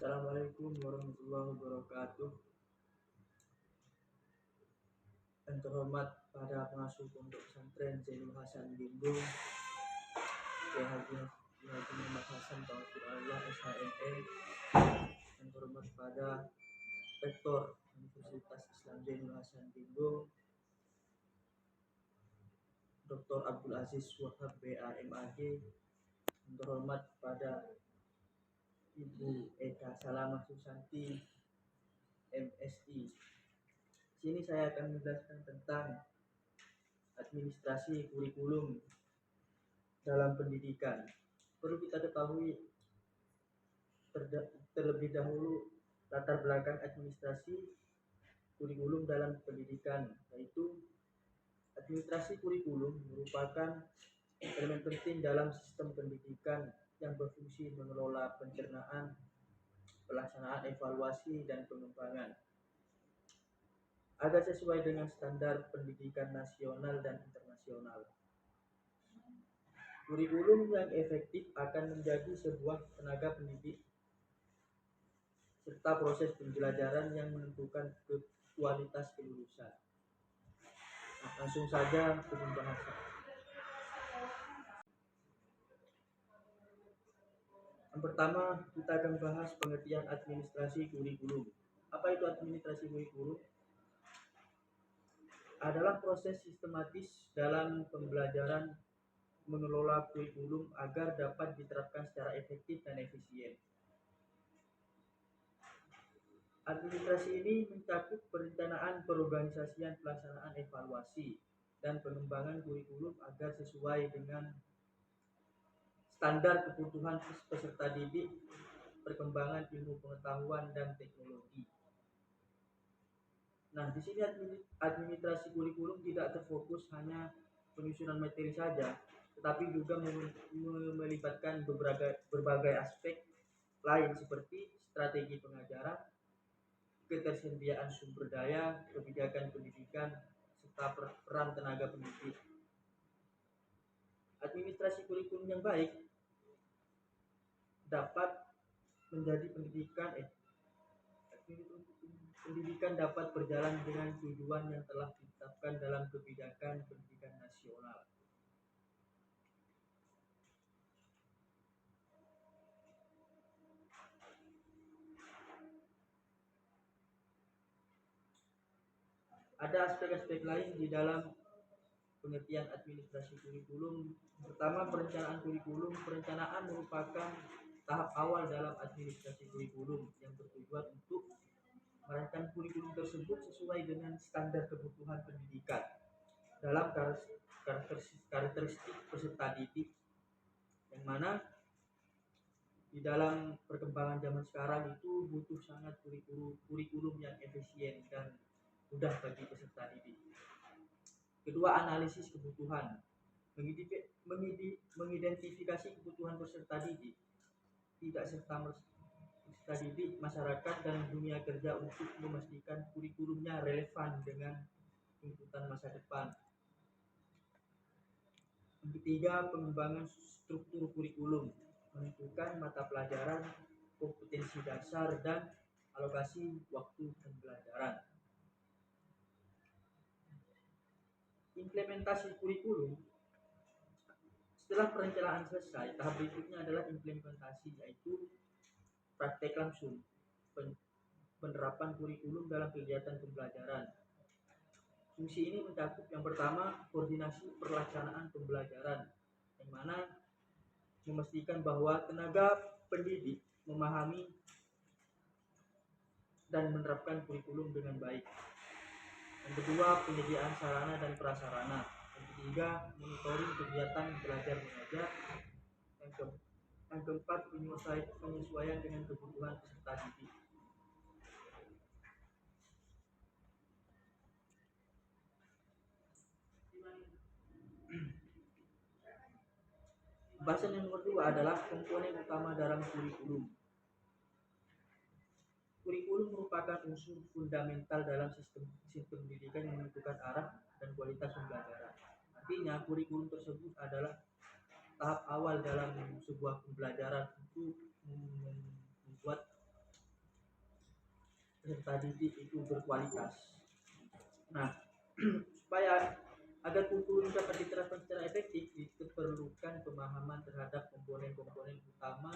Assalamualaikum warahmatullahi wabarakatuh. Yang terhormat pada pengasuh Pondok Pesantren Zainul Hasan Bimbung, Kiai Haji Muhammad Hasan Taufiq Allah SHME. Yang terhormat pada Rektor Universitas Islam Zainul Hasan Bimbung, Dr. Abdul Aziz Wahab BAMAG. Yang terhormat pada Ibu Eka Salamah Susanti MSI. Sini saya akan menjelaskan tentang administrasi kurikulum dalam pendidikan. Perlu kita ketahui terlebih dahulu latar belakang administrasi kurikulum dalam pendidikan, yaitu administrasi kurikulum merupakan elemen penting dalam sistem pendidikan yang berfungsi mengelola pencernaan, pelaksanaan evaluasi, dan pengembangan agar sesuai dengan standar pendidikan nasional dan internasional. Kurikulum yang efektif akan menjadi sebuah tenaga pendidik serta proses pembelajaran yang menentukan kualitas kelulusan. Langsung saja ke pembahasan. Yang pertama, kita akan bahas pengertian administrasi kurikulum. Apa itu administrasi kurikulum? Adalah proses sistematis dalam pembelajaran mengelola kurikulum agar dapat diterapkan secara efektif dan efisien. Administrasi ini mencakup perencanaan, perorganisasian, pelaksanaan evaluasi, dan pengembangan kurikulum agar sesuai dengan standar kebutuhan peserta didik, perkembangan ilmu pengetahuan dan teknologi. Nah, di sini administrasi kurikulum tidak terfokus hanya penyusunan materi saja, tetapi juga melibatkan berbagai aspek lain seperti strategi pengajaran, ketersediaan sumber daya, kebijakan pendidikan, serta peran tenaga pendidik. Administrasi kurikulum yang baik dapat menjadi pendidikan dapat berjalan dengan tujuan yang telah ditetapkan dalam kebijakan pendidikan nasional. Ada aspek-aspek lain di dalam pengertian administrasi kurikulum. Pertama, perencanaan kurikulum. Perencanaan merupakan tahap awal dalam administrasi kurikulum yang bertujuan untuk merancang kurikulum tersebut sesuai dengan standar kebutuhan pendidikan dalam karakteristik peserta didik, yang mana di dalam perkembangan zaman sekarang itu butuh sangat kurikulum yang efisien dan mudah bagi peserta didik. Kedua, analisis kebutuhan. Mengidentifikasi kebutuhan peserta didik tidak serta peserta didik, masyarakat, dan dunia kerja untuk memastikan kurikulumnya relevan dengan tuntutan masa depan. Yang ketiga, pengembangan struktur kurikulum, menentukan mata pelajaran, kompetensi dasar, dan alokasi waktu pembelajaran. Implementasi kurikulum. Setelah perencanaan selesai, tahap berikutnya adalah implementasi, yaitu praktek langsung penerapan kurikulum dalam kegiatan pembelajaran. Fungsi ini mencakup yang pertama, koordinasi pelaksanaan pembelajaran, yang mana memastikan bahwa tenaga pendidik memahami dan menerapkan kurikulum dengan baik. Yang kedua, penyediaan sarana dan prasarana. Yang ketiga, monitoring kegiatan belajar mengajar. Yang keempat, penyesuaian dengan kebutuhan peserta didik. Bahasan yang kedua adalah komponen utama dalam kurikulum. Kurikulum merupakan unsur fundamental dalam sistem pendidikan yang menentukan arah dan kualitas pembelajaran. Artinya, kurikulum tersebut adalah tahap awal dalam sebuah pembelajaran untuk membuat peserta didik itu berkualitas. Nah, supaya agar kurikulum dapat diterapkan secara efektif, diperlukan pemahaman terhadap komponen-komponen utama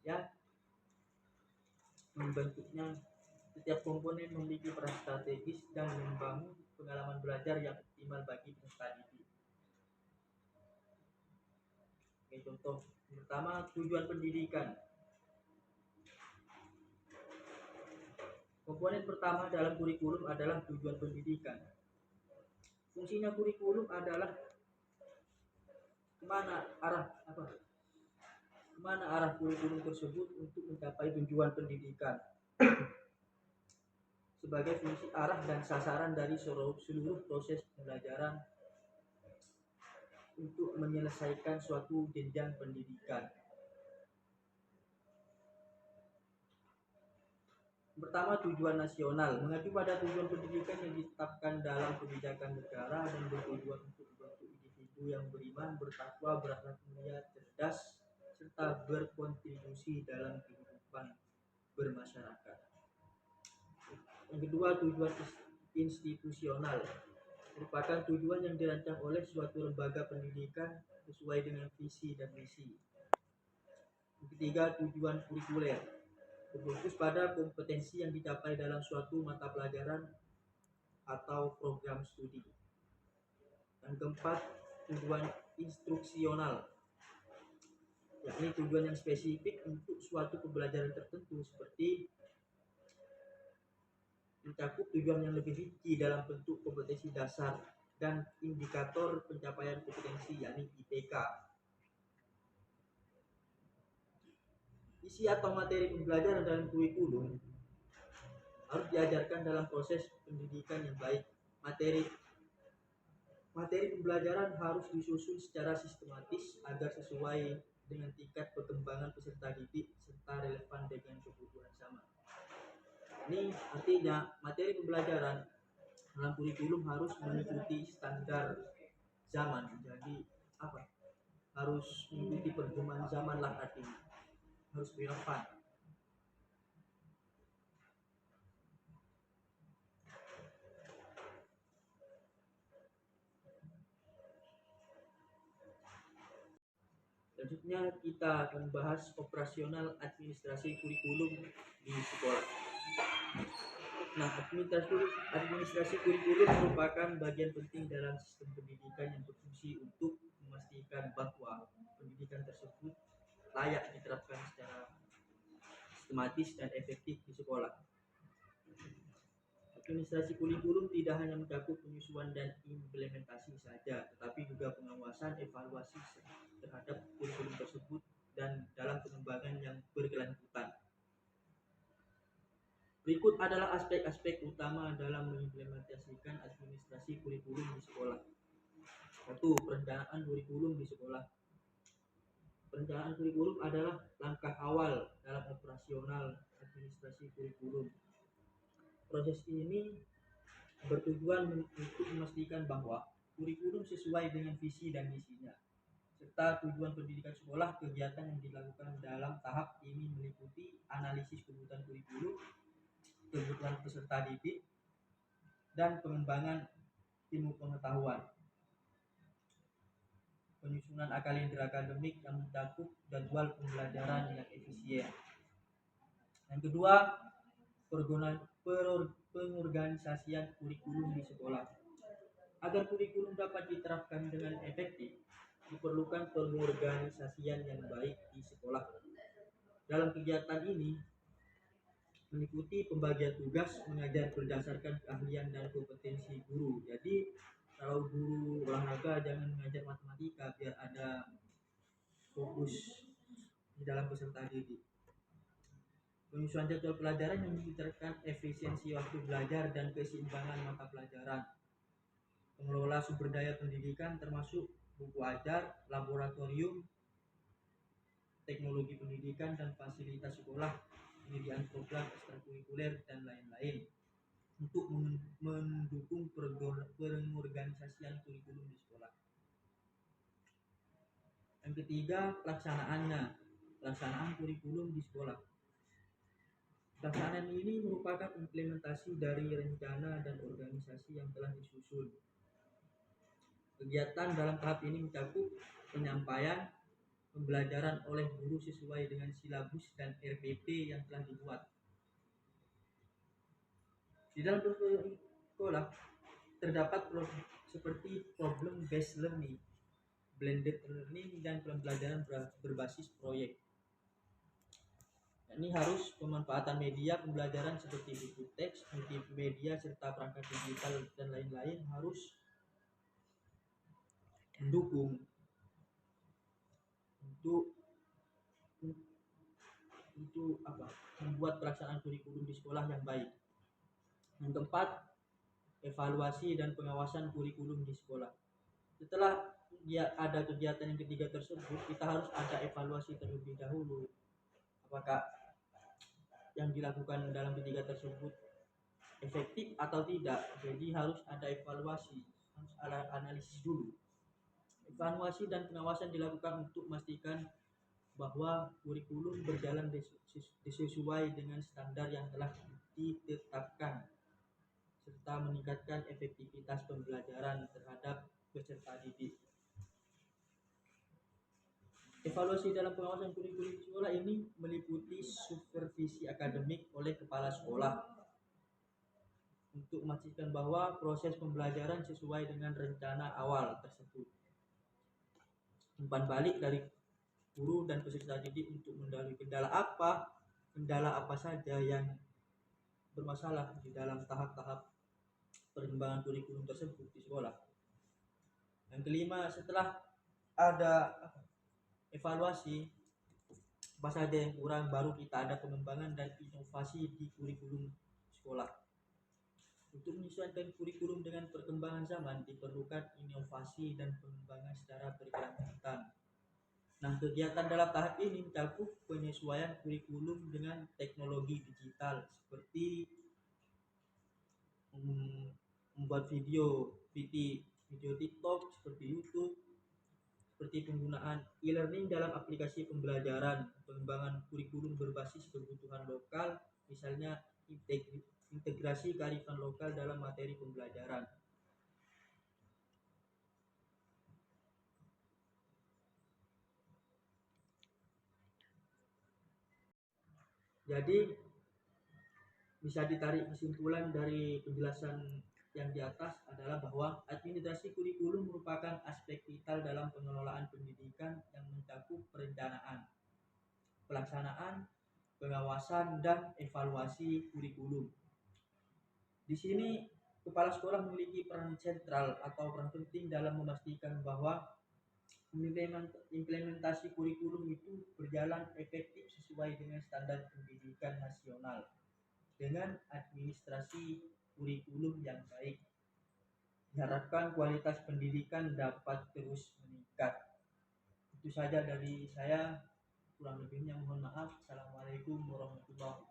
yang membentuknya. Setiap komponen memiliki peran strategis dan membangun pengalaman belajar yang optimal bagi peserta didik. Oke, contoh pertama, tujuan pendidikan. Komponen pertama dalam kurikulum adalah tujuan pendidikan. Fungsinya kurikulum adalah kemana arah kurikulum tersebut untuk mencapai tujuan pendidikan sebagai fungsi arah dan sasaran dari seluruh proses pembelajaran untuk menyelesaikan suatu jenjang pendidikan. Pertama, tujuan nasional. Mengacu pada tujuan pendidikan yang ditetapkan dalam kebijakan negara dan bertujuan untuk membantu individu yang beriman, bertakwa, berakhlak mulia, cerdas, serta berkontribusi dalam kehidupan bermasyarakat. Yang kedua, tujuan institusional. Merupakan tujuan yang dirancang oleh suatu lembaga pendidikan sesuai dengan visi dan misi. Yang ketiga, tujuan kurikuler. Berfokus pada kompetensi yang dicapai dalam suatu mata pelajaran atau program studi. Yang keempat, tujuan instruksional, yakni tujuan yang spesifik untuk suatu pembelajaran tertentu, seperti mencakup tujuan yang lebih rinci dalam bentuk kompetensi dasar dan indikator pencapaian kompetensi, yakni IPK. Isi atau materi pembelajaran dalam kurikulum harus diajarkan dalam proses pendidikan yang baik. Materi pembelajaran harus disusun secara sistematis agar sesuai dengan tingkat perkembangan peserta didik serta relevan dengan kebutuhan zaman. Ini artinya materi pembelajaran dalam kurikulum harus mengikuti standar zaman. Jadi harus mengikuti perkembangan zaman lah, artinya harus relevan. Selanjutnya kita akan bahas operasional administrasi kurikulum di sekolah. Nah, administrasi kurikulum merupakan bagian penting dalam sistem pendidikan yang berfungsi untuk memastikan bahwa pendidikan tersebut layak diterapkan secara sistematis dan efektif di sekolah. Administrasi kurikulum tidak hanya mencakup penyusunan dan implementasi saja, tetapi juga pengawasan, evaluasi terhadap kurikulum tersebut dan dalam pengembangan yang berkelanjutan. Berikut adalah aspek-aspek utama dalam mengimplementasikan administrasi kurikulum di sekolah. 1. Perencanaan kurikulum di sekolah. Perencanaan kurikulum adalah langkah awal dalam operasional administrasi kurikulum. Proses ini bertujuan untuk memastikan bahwa kurikulum sesuai dengan visi dan misinya, serta tujuan pendidikan sekolah. Kegiatan yang dilakukan dalam tahap ini meliputi analisis kebutuhan kurikulum, kebutuhan peserta didik, dan pengembangan ilmu pengetahuan. Penyusunan kalender akademik yang mencakup jadwal pembelajaran yang efisien. Yang kedua, pengorganisasian kurikulum di sekolah. Agar kurikulum dapat diterapkan dengan efektif, diperlukan pengorganisasian yang baik di sekolah. Dalam kegiatan ini meliputi pembagian tugas mengajar berdasarkan keahlian dan kompetensi guru. Jadi kalau guru olahraga jangan mengajar matematika, biar ada fokus di dalam peserta didik. Penyusunan jadwal pelajaran yang meningkatkan efisiensi waktu belajar dan keseimbangan mata pelajaran. Pengelola sumber daya pendidikan termasuk buku ajar, laboratorium, teknologi pendidikan dan fasilitas sekolah, penyediaan program ekstrakurikuler dan lain-lain untuk mendukung pengorganisasian kurikulum di sekolah. Yang ketiga, pelaksanaan kurikulum di sekolah. Pelaksanaan ini merupakan implementasi dari rencana dan organisasi yang telah disusun. Kegiatan dalam tahap ini mencakup penyampaian pembelajaran oleh guru sesuai dengan silabus dan RPP yang telah dibuat. Di dalam sekolah terdapat seperti problem based learning, blended learning, dan pembelajaran berbasis proyek. Ini harus pemanfaatan media pembelajaran seperti buku teks, multimedia, serta perangkat digital dan lain-lain harus mendukung untuk membuat pelaksanaan kurikulum di sekolah yang baik. Yang keempat, evaluasi dan pengawasan kurikulum di sekolah. Setelah ada kegiatan yang ketiga tersebut, kita harus ada evaluasi terlebih dahulu. Apakah yang dilakukan dalam ketiga tersebut efektif atau tidak? Jadi harus ada evaluasi, harus ada analisis dulu. Evaluasi dan pengawasan dilakukan untuk memastikan bahwa kurikulum berjalan sesuai dengan standar yang telah ditetapkan, serta meningkatkan efektivitas pembelajaran terhadap peserta didik. Evaluasi dalam pengawasan kurikulum sekolah ini meliputi supervisi akademik oleh kepala sekolah untuk memastikan bahwa proses pembelajaran sesuai dengan rencana awal tersebut. Umpan balik dari guru dan peserta didik untuk mendalami kendala apa saja yang bermasalah di dalam tahap-tahap perkembangan kurikulum tersebut di sekolah. Yang kelima, setelah ada evaluasi apa saja yang kurang, baru kita ada pengembangan dan inovasi di kurikulum sekolah. Untuk menyesuaikan kurikulum dengan perkembangan zaman diperlukan inovasi dan pengembangan secara berkelanjutan. Nah, kegiatan dalam tahap ini mencakup penyesuaian kurikulum dengan teknologi digital seperti membuat video TikTok, seperti YouTube, seperti penggunaan e-learning dalam aplikasi pembelajaran, pengembangan kurikulum berbasis kebutuhan lokal, misalnya integrasi kearifan lokal dalam materi pembelajaran. Jadi bisa ditarik kesimpulan dari penjelasan yang di atas adalah bahwa administrasi kurikulum merupakan aspek vital dalam pengelolaan pendidikan yang mencakup perencanaan, pelaksanaan, pengawasan, dan evaluasi kurikulum. Di sini kepala sekolah memiliki peran sentral atau peran penting dalam memastikan bahwa implementasi kurikulum itu berjalan efektif sesuai dengan standar pendidikan nasional dengan administrasi kurikulum yang baik. Diharapkan kualitas pendidikan dapat terus meningkat. Itu saja dari saya, kurang lebihnya mohon maaf. Assalamualaikum warahmatullahi wabarakatuh.